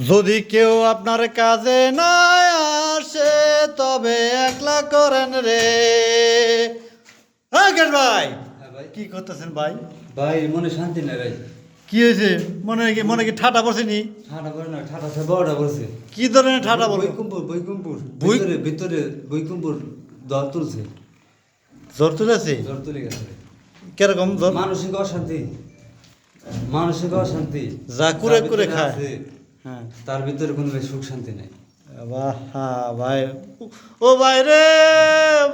যদি কেউ আপনার কাজে না আসে তবে একলা করেন রে। হ্যাঁ ভাই, হ্যাঁ ভাই। কি করতেছেন ভাই? ভাই মনে শান্তি নাই ভাই। কি হয়েছে? মনে কি ঠাটা পড়ছেনি? ঠাটা পড়ে না, ঠাটা সে বড়টা পড়ছে। কি ধরনের ঠাটা বলবো? বৈকুম্পুর ভিতরে ভিতরে বৈকুম্পুর দর তুলছে। জ্বর তুলেছে? জ্বর তুলে গেছে। কিরকম জ্বর? মানসিক অশান্তি, মানসিক অশান্তি যা কুরে যার কুরে ভিতরে খায়। আছে, হ্যাঁ তার ভিতরে কোনো সুখ শান্তি নাই। বাহ, ভাই, ও ভাই রে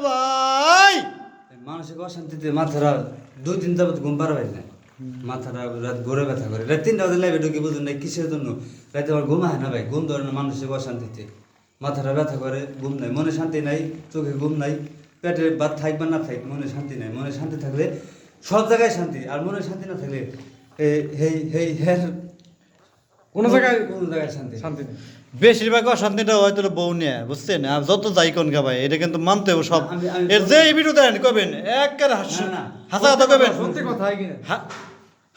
ভাই, এই মানসিক অশান্তিতে মাথাটা 2-3 যাবত ঘুম পারবাই না। মাথাটা রাত ভোরে ব্যথা করে, রাত 3টা বাজে লাইভে ঢুকে বুঝুন নাই কিসের জন্য। রাতে আমার ঘুম হয় না ভাই, ঘুম ধরে না মানসিক অশান্তিতে। মাথাটা ব্যথা করে, ঘুম নাই, মনে শান্তি নাই, চোখে ঘুম নাই, পেটে ভাত থাক বা না থাক মনে শান্তি নাই। মনে শান্তি থাকলে সব জায়গায় শান্তি, আর মনে শান্তি না থাকলে কোনো জায়গায় শান্তি শান্তি নেই। বেশিরভাগ অশান্তিটা হয়তো বউ নিয়ে, বুঝছেন? আর যত যাই কোন গা ভাই, এটা কিন্তু মানতে হবে সব। এর যে এই ভিডিও দেন কবেন একের না, না। হাসা কথা কবেন, সত্যি কথা হয় কিনা?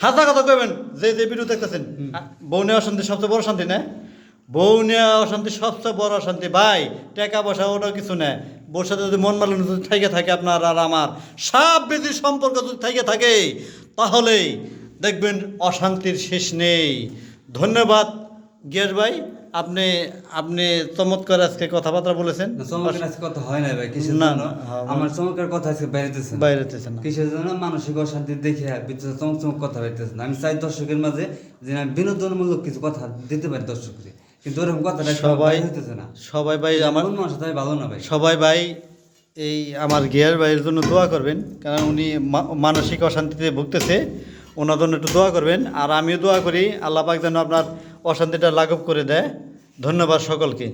হাসা কথা কবেন। যে ভিডিও দেখতেছেন, বউ নিয়ে অশান্তি সবচেয়ে বড় শান্তি না? বউ নিয়ে অশান্তি সবচেয়ে বড় অশান্তি ভাই। টাকা পয়সা ওটাও কিছু নেই। বউর সাথে যদি মন মালানো যদি থেকে থাকে আপনার আর আমার, সব বেশি সম্পর্ক যদি থেকে থাকে, তাহলেই দেখবেন অশান্তির শেষ নেই। ধন্যবাদ গিয়াস ভাই, আপনি আপনি চমৎকার আজকে কথাবার্তা বলেছেন। না, চমৎকার আজকে কথা হয় না ভাই, কিসের না, জন্য? না, হ্যাঁ, আমার চমৎকার কথা আজকে বাইরেতেছে না। বাইরেতেছেন না। কিসের জন্য? মানসিক অশান্তি দেখে ভিতরে চমক চমক কথা বাইতেছে না। আমি চাই দর্শকের মাঝে যে আমি বিনোদনমূলক কিছু কথা দিতে পারি দর্শককে, কিন্তু ওরকম কথাটা সবাই হইতেছে না। সবাই ভাই আমার কোন মানুষ তাই ভালো না ভাই। সবাই ভাই এই আমার গিয়ার ভাইয়ের জন্য দোয়া করবেন, কারণ উনি মানসিক অশান্তিতে ভুগতেছে। ওনার জন্য একটু দোয়া করবেন, আর আমিও দোয়া করি আল্লাহ পাক যেন আপনার অশান্তিটা লাঘব করে দেয়। ধন্যবাদ সকলকে।